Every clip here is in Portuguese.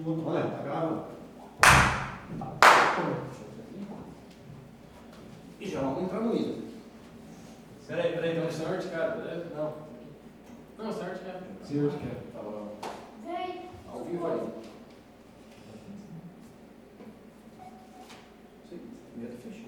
Olha, tá gravando. E já vamos entrar no hino. Peraí, então o senhor de cara, beleza? Não, o senhor de cara. Senhor de quer. Tá bom. Ao vivo aí. Sim, primeiro fechou.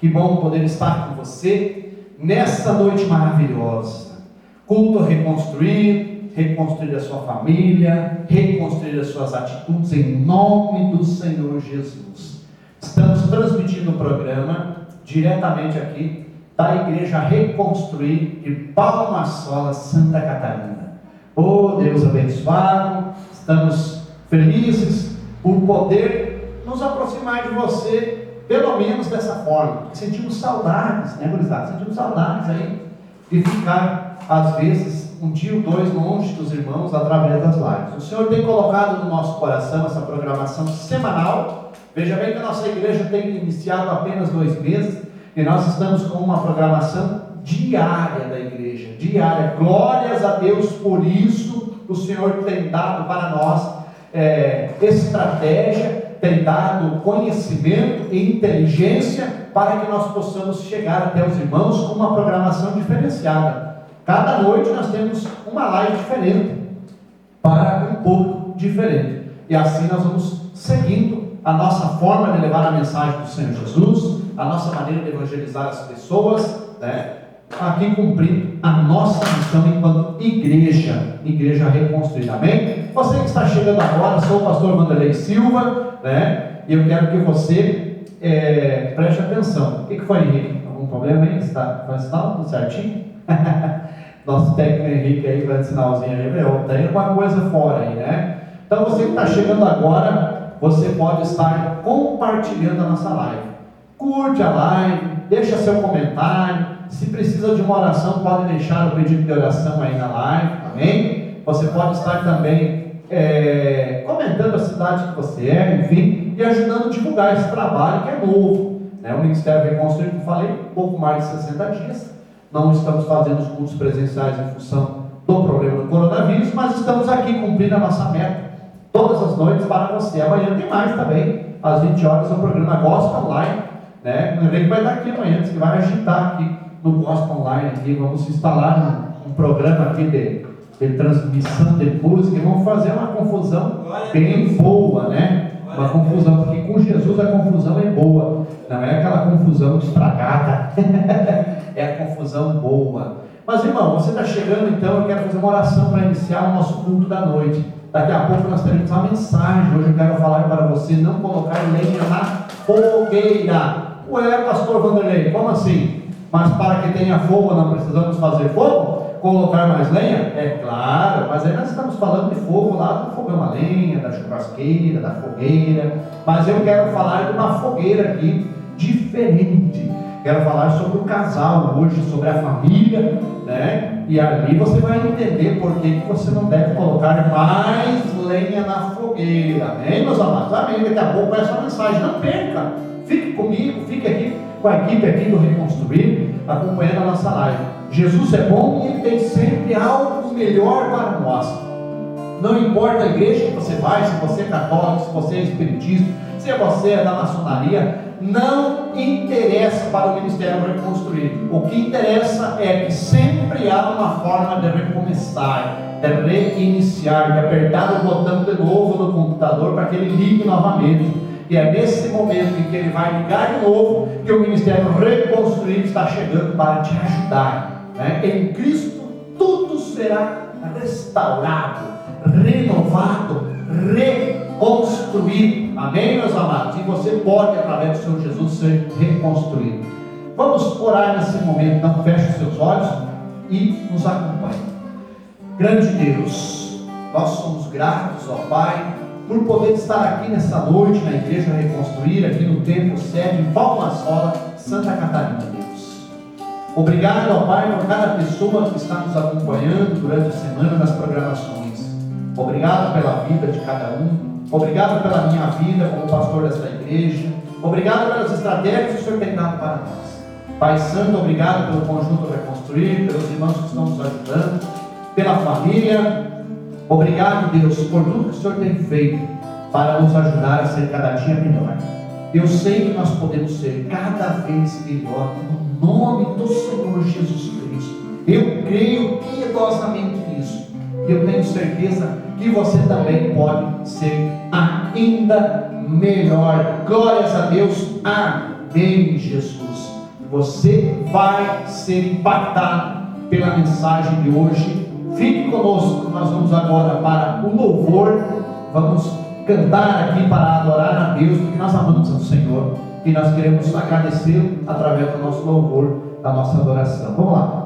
Que bom poder estar com você nessa noite maravilhosa. Culto a reconstruir a sua família, reconstruir as suas atitudes em nome do Senhor Jesus. Estamos transmitindo o programa diretamente aqui da Igreja Reconstruir de Palma-Sola, Santa Catarina. Oh Deus abençoado, estamos felizes por poder nos aproximar de você, pelo menos dessa forma, porque sentimos saudades, né, gurizada? Sentimos saudades aí de ficar, às vezes, um dia ou dois longe dos irmãos através das lives. O Senhor tem colocado no nosso coração essa programação semanal. Veja bem que a nossa igreja tem iniciado apenas 2 meses e nós estamos com uma programação diária da igreja, diária. Glórias a Deus por isso. O Senhor tem dado para nós estratégia, tem dado conhecimento e inteligência para que nós possamos chegar até os irmãos com uma programação diferenciada. Cada noite nós temos uma live diferente, para um pouco diferente. E assim nós vamos seguindo a nossa forma de levar a mensagem do Senhor Jesus, a nossa maneira de evangelizar as pessoas, né? Aqui cumprindo a nossa missão enquanto igreja reconstruída. Amém? Você que está chegando agora, sou o pastor Vanderlei Silva, né? E eu quero que você preste atenção. O que foi, Henrique? Algum problema aí? Está fazendo sinal? Tudo certinho? Nosso técnico Henrique aí faz sinalzinho aí. Tem alguma coisa fora aí, né? Então você que está chegando agora, você pode estar compartilhando a nossa live. Curte a live, deixa seu comentário, Se precisa de uma oração, pode deixar o pedido de oração aí na live, amém? Você pode estar também comentando a cidade que você é, enfim, e ajudando a divulgar esse trabalho que é novo, né? O Ministério Reconstruído, como falei, um pouco mais de 60 dias. Não estamos fazendo os cultos presenciais em função do problema do coronavírus, mas estamos aqui cumprindo a nossa meta todas as noites para você. Amanhã tem mais também, às 20 horas, o programa Gospel Online, né? O Henrique vai estar aqui amanhã, que vai agitar aqui no Gospel Online, aqui. Vamos instalar um programa aqui de transmissão de música, e vamos fazer uma confusão bem boa, né? Uma confusão, porque com Jesus a confusão é boa, não é aquela confusão estragada, é a confusão boa. Mas irmão, você está chegando, então eu quero fazer uma oração para iniciar o nosso culto da noite. Daqui a pouco nós teremos uma mensagem. Hoje eu quero falar para você não colocar lenha na fogueira. Ué, pastor Vanderlei, como assim? Mas para que tenha fogo não precisamos fazer fogo? Colocar mais lenha? É claro, mas aí nós estamos falando de fogo lá do fogão a lenha, da churrasqueira, da fogueira. Mas eu quero falar de uma fogueira aqui diferente. Quero falar sobre o casal hoje, sobre a família, né? E ali você vai entender por que você não deve colocar mais lenha na fogueira. Amém, meus amados? Amém. Daqui a pouco essa mensagem. Não perca. Fique comigo, fique aqui com a equipe aqui do Reconstruir, acompanhando a nossa live. Jesus é bom e Ele tem sempre algo melhor para nós. Não importa a igreja que você vai, se você é católico, se você é espiritista, se você é da maçonaria, não interessa para o Ministério Reconstruir. O que interessa é que sempre há uma forma de recomeçar, de reiniciar, de apertar o botão de novo no computador para que ele ligue novamente. E é nesse momento em que ele vai ligar de novo que o Ministério Reconstruir está chegando para te ajudar, né? Em Cristo tudo será restaurado, renovado, reconstruído. Amém, meus amados? E você pode, através do Senhor Jesus, ser reconstruído. Vamos orar nesse momento. Então feche os seus olhos e nos acompanhe. Grande Deus, nós somos gratos, ó Pai, por poder estar aqui nessa noite na Igreja Reconstruir, aqui no Templo Sede, em Palmasola, Santa Catarina, Deus. Obrigado, ó Pai, por cada pessoa que está nos acompanhando durante a semana nas programações. Obrigado pela vida de cada um. Obrigado pela minha vida como pastor desta igreja. Obrigado pelas estratégias que o Senhor tem dado para nós. Pai Santo, obrigado pelo conjunto Reconstruir, pelos irmãos que estão nos ajudando, pela família. Obrigado, Deus, por tudo que o Senhor tem feito para nos ajudar a ser cada dia melhor. Eu sei que nós podemos ser cada vez melhor no nome do Senhor Jesus Cristo. Eu creio piedosamente nisso. Eu tenho certeza que você também pode ser ainda melhor. Glórias a Deus. Amém, Jesus. Você vai ser impactado pela mensagem de hoje. Fique conosco, nós vamos agora para o louvor, vamos cantar aqui para adorar a Deus, porque nós amamos ao Senhor e nós queremos agradecê-lo através do nosso louvor, da nossa adoração. Vamos lá.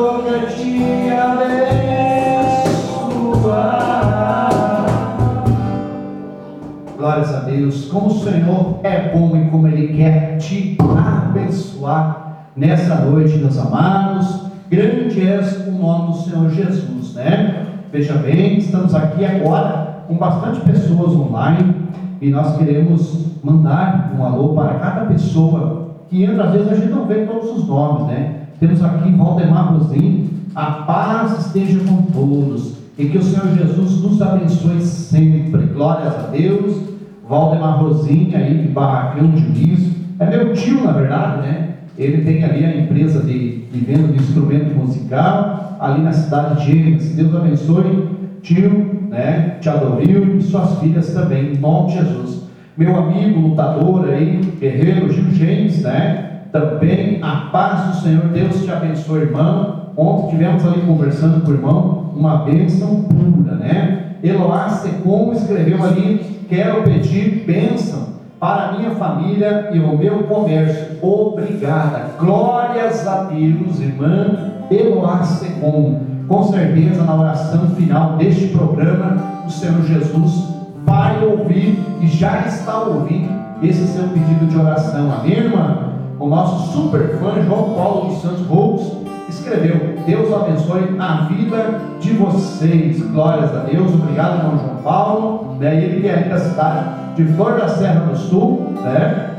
eu quero te abençoar. Glórias a Deus, como o Senhor é bom e como Ele quer te abençoar nessa noite, meus amados. Grande és o nome do Senhor Jesus, né? Veja bem, estamos aqui agora com bastante pessoas online e nós queremos mandar um alô para cada pessoa que entra. Às vezes a gente não vê todos os nomes, né? Temos aqui Valdemar Rosim, a paz esteja com todos e que o Senhor Jesus nos abençoe sempre. Glórias a Deus. Valdemar Rosim aí de Barracão de Liso, é meu tio na verdade, né? Ele tem ali a empresa de venda de instrumento musical ali na cidade de Gênesis. Deus abençoe, tio, né? Tia Doril e suas filhas também, em nome de Jesus. Meu amigo lutador aí, guerreiro Gil James, né? Também a paz do Senhor. Deus te abençoe, irmão. Ontem tivemos ali conversando com o irmão, uma bênção pura, né? Eloá Secom escreveu ali: quero pedir bênção para a minha família e o meu comércio. Obrigada. Glórias a Deus, irmã Eloá Secom. Com certeza, na oração final deste programa, o Senhor Jesus vai ouvir e já está ouvindo esse seu pedido de oração. Amém, irmã? O nosso super fã João Paulo dos Santos Roux escreveu: Deus abençoe a vida de vocês. Glórias a Deus. Obrigado, irmão João Paulo, né? Ele que é da cidade de Flor da Serra do Sul, né?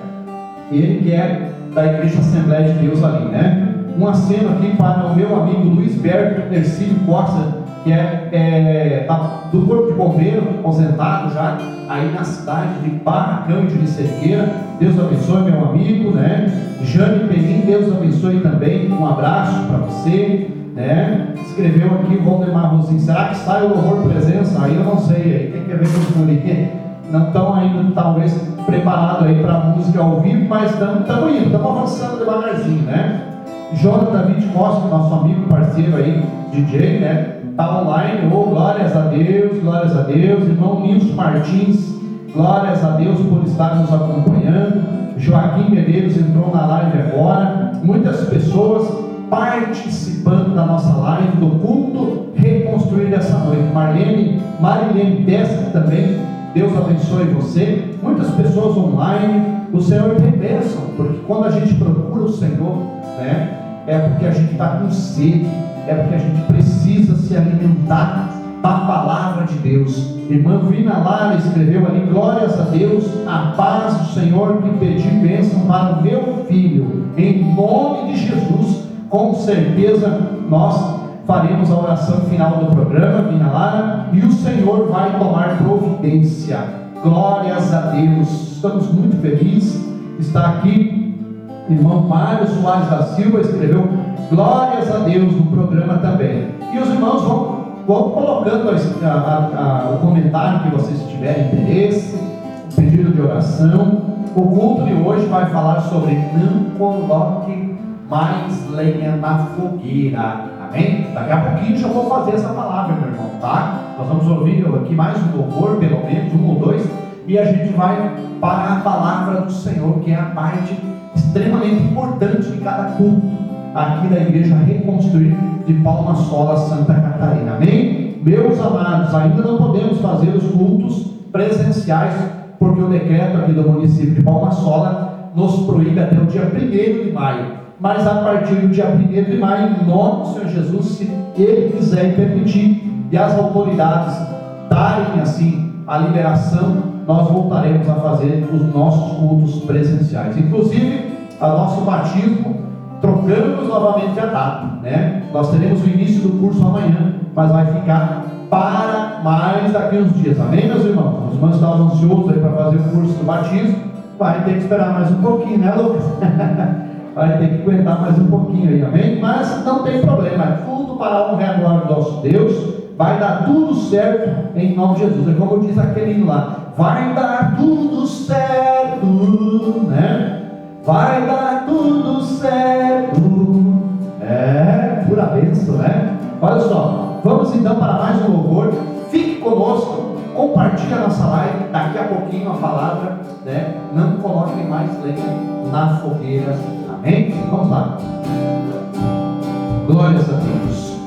E ele que é da Igreja Assembleia de Deus ali, né? Um aceno aqui para o meu amigo Luiz Berto Ercílio Costa, que é do Corpo de Bombeiro, aposentado já, aí na cidade de Barracão de Licegueira. Deus abençoe, meu amigo, né? Jane Perim, Deus abençoe também. Um abraço para você, né? Escreveu aqui o Valdemar Rosim: será que sai o louvor presença? Aí eu não sei, aí tem que ver com o Furi. Não estão ainda, talvez, preparados aí para a música ao vivo, mas estamos indo, estamos avançando devagarzinho, né? Jonathan David Costa, nosso amigo, parceiro aí, DJ, né? Está online. Oh, glórias a Deus, glórias a Deus. Irmão Nilson Martins, glórias a Deus por estar nos acompanhando. Joaquim Medeiros entrou na live agora. Muitas pessoas participando da nossa live, do culto Reconstruir dessa noite. Marilene Testa também, Deus abençoe você. Muitas pessoas online. O Senhor tem bênção, porque quando a gente procura o Senhor, né, é porque a gente está com sede, é porque a gente precisa se alimentar da palavra de Deus. Irmã Vina Lara escreveu ali: glórias a Deus, a paz do Senhor, que pedi bênção para o meu filho, em nome de Jesus. Com certeza nós faremos a oração final do programa, Vina Lara, e o Senhor vai tomar providência. Glórias a Deus. Estamos muito felizes. Está aqui irmão Mário Soares da Silva, escreveu: glórias a Deus no programa também. E os irmãos vão colocando o comentário que vocês tiverem interesse, o pedido de oração. O culto de hoje vai falar sobre não coloque mais lenha na fogueira. Amém? Daqui a pouquinho já vou fazer essa palavra, meu irmão, tá? Nós vamos ouvir aqui mais um louvor, pelo menos um ou dois, e a gente vai para a palavra do Senhor, que é a parte extremamente importante de cada culto aqui da Igreja Reconstruir de Palma Sola, Santa Catarina. Amém? Meus amados, ainda não podemos fazer os cultos presenciais, porque o decreto aqui do município de Palma Sola nos proíbe até o dia 1º de maio. Mas a partir do dia 1º de maio, em nome do Senhor Jesus, se Ele quiser e permitir, e as autoridades darem assim a liberação, nós voltaremos a fazer os nossos cultos presenciais. Inclusive, a nosso batismo, trocamos novamente a data, né? Nós teremos o início do curso amanhã, mas vai ficar para mais daqui uns dias. Amém, meus irmãos? Os irmãos estavam ansiosos aí para fazer o curso do batismo. Vai ter que esperar mais um pouquinho, né, Lucas? Vai ter que aguentar mais um pouquinho aí, amém? Mas não tem problema, é tudo para a honra e a glória do nosso Deus. Vai dar tudo certo em nome de Jesus. É como diz aquele hino lá: vai dar tudo certo, né? Vai dar tudo certo. É, pura bênção, né? Olha só, vamos então para mais um louvor. Fique conosco, compartilhe a nossa live. Daqui a pouquinho a palavra, né? Não coloquem mais lenha na fogueira. Amém? Vamos lá. Glórias a Deus.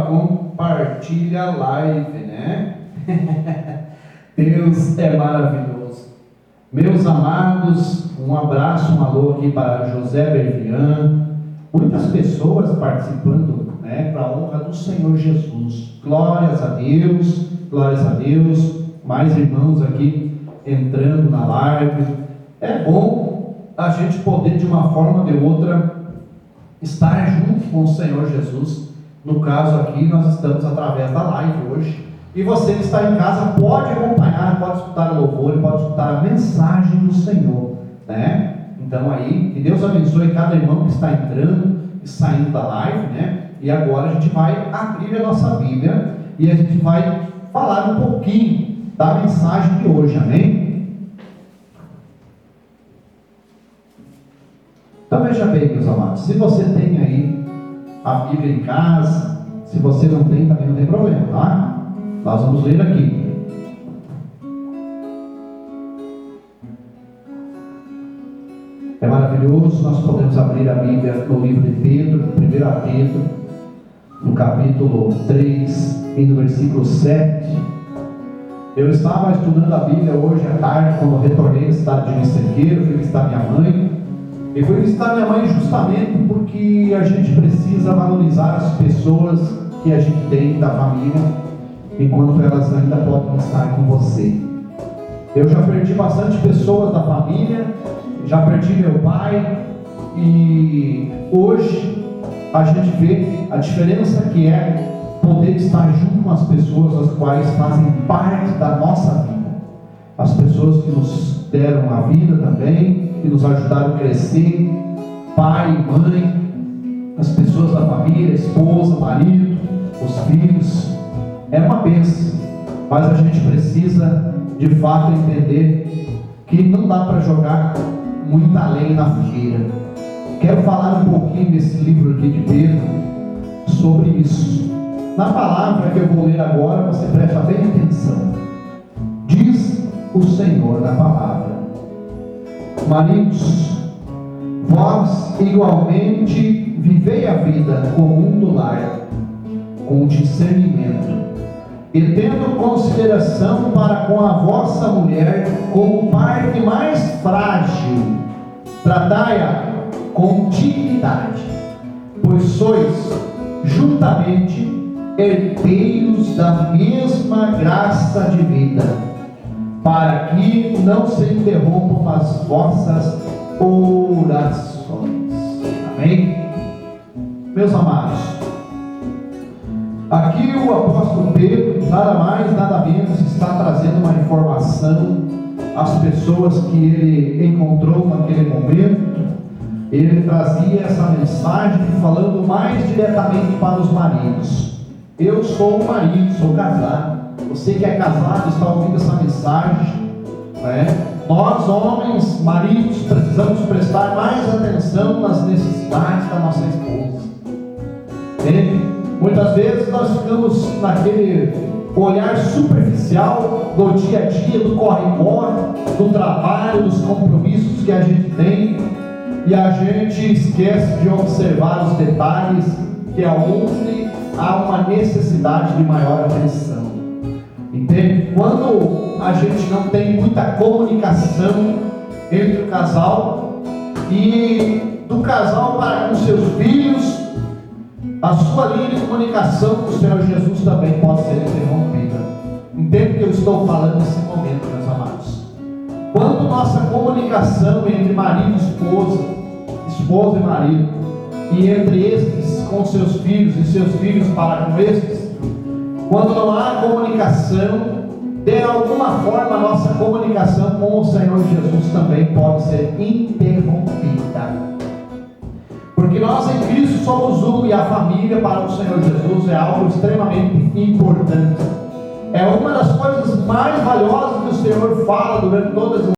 Compartilha a live, né? Deus é maravilhoso. Meus amados, um abraço, um alô aqui para José Bervian. Muitas pessoas participando, né, para a honra do Senhor Jesus. Glórias a Deus, glórias a Deus. Mais irmãos aqui entrando na live. É bom a gente poder, de uma forma ou de outra, estar junto com o Senhor Jesus. No caso aqui, nós estamos através da live hoje. E você que está em casa pode acompanhar, pode escutar o louvor, pode escutar a mensagem do Senhor, né? Então aí, que Deus abençoe cada irmão que está entrando e saindo da live, né? E agora a gente vai abrir a nossa Bíblia e a gente vai falar um pouquinho da mensagem de hoje, amém? Então veja bem, meus amados, se você tem aí a Bíblia em casa, se você não tem, também não tem problema, tá? Nós vamos ler aqui. É maravilhoso, nós podemos abrir a Bíblia no livro de Pedro, 1 Pedro, no capítulo 3 e no versículo 7. Eu estava estudando a Bíblia hoje à tarde, quando retornei da cidade de Micerqueiro, fui visitar minha mãe, Eu fui visitar minha mãe justamente porque a gente precisa valorizar as pessoas que a gente tem da família, enquanto elas ainda podem estar com você. Eu já perdi bastante pessoas da família, já perdi meu pai, e hoje a gente vê a diferença que é poder estar junto com as pessoas as quais fazem parte da nossa vida. As pessoas que nos deram a vida também, que nos ajudaram a crescer, pai, mãe, as pessoas da família, esposa, marido, os filhos. É uma bênção, mas a gente precisa de fato entender que não dá para jogar muita lenha na fogueira. Quero falar um pouquinho desse livro aqui de Pedro sobre isso. Na palavra que eu vou ler agora, você presta bem atenção. Diz o Senhor na palavra: maridos, vós igualmente vivei a vida comum do lar, com discernimento, e tendo consideração para com a vossa mulher como parte mais frágil, tratai-a com dignidade, pois sois juntamente herdeiros da mesma graça de vida, para que não se interrompam as vossas orações. Amém? Meus amados, aqui o apóstolo Pedro, nada mais, nada menos, está trazendo uma informação às pessoas que ele encontrou naquele momento. Ele trazia essa mensagem falando mais diretamente para os maridos. Eu sou um marido, sou casado. Você que é casado está ouvindo essa mensagem, né? Nós, homens, maridos, precisamos prestar mais atenção nas necessidades da nossa esposa. Muitas vezes nós ficamos naquele olhar superficial do dia a dia, do corre-corre, do trabalho, dos compromissos que a gente tem, e a gente esquece de observar os detalhes, que é onde há uma necessidade de maior atenção. Entende? Quando a gente não tem muita comunicação entre o casal e do casal para com seus filhos, a sua linha de comunicação com o Senhor Jesus também pode ser interrompida. Entende o que eu estou falando nesse momento, meus amados? Quando nossa comunicação entre marido e esposa, esposa e marido, e entre estes com seus filhos e seus filhos para com estes, quando não há comunicação, de alguma forma a nossa comunicação com o Senhor Jesus também pode ser interrompida. Porque nós em Cristo somos um, e a família para o Senhor Jesus é algo extremamente importante. É uma das coisas mais valiosas que o Senhor fala durante todas as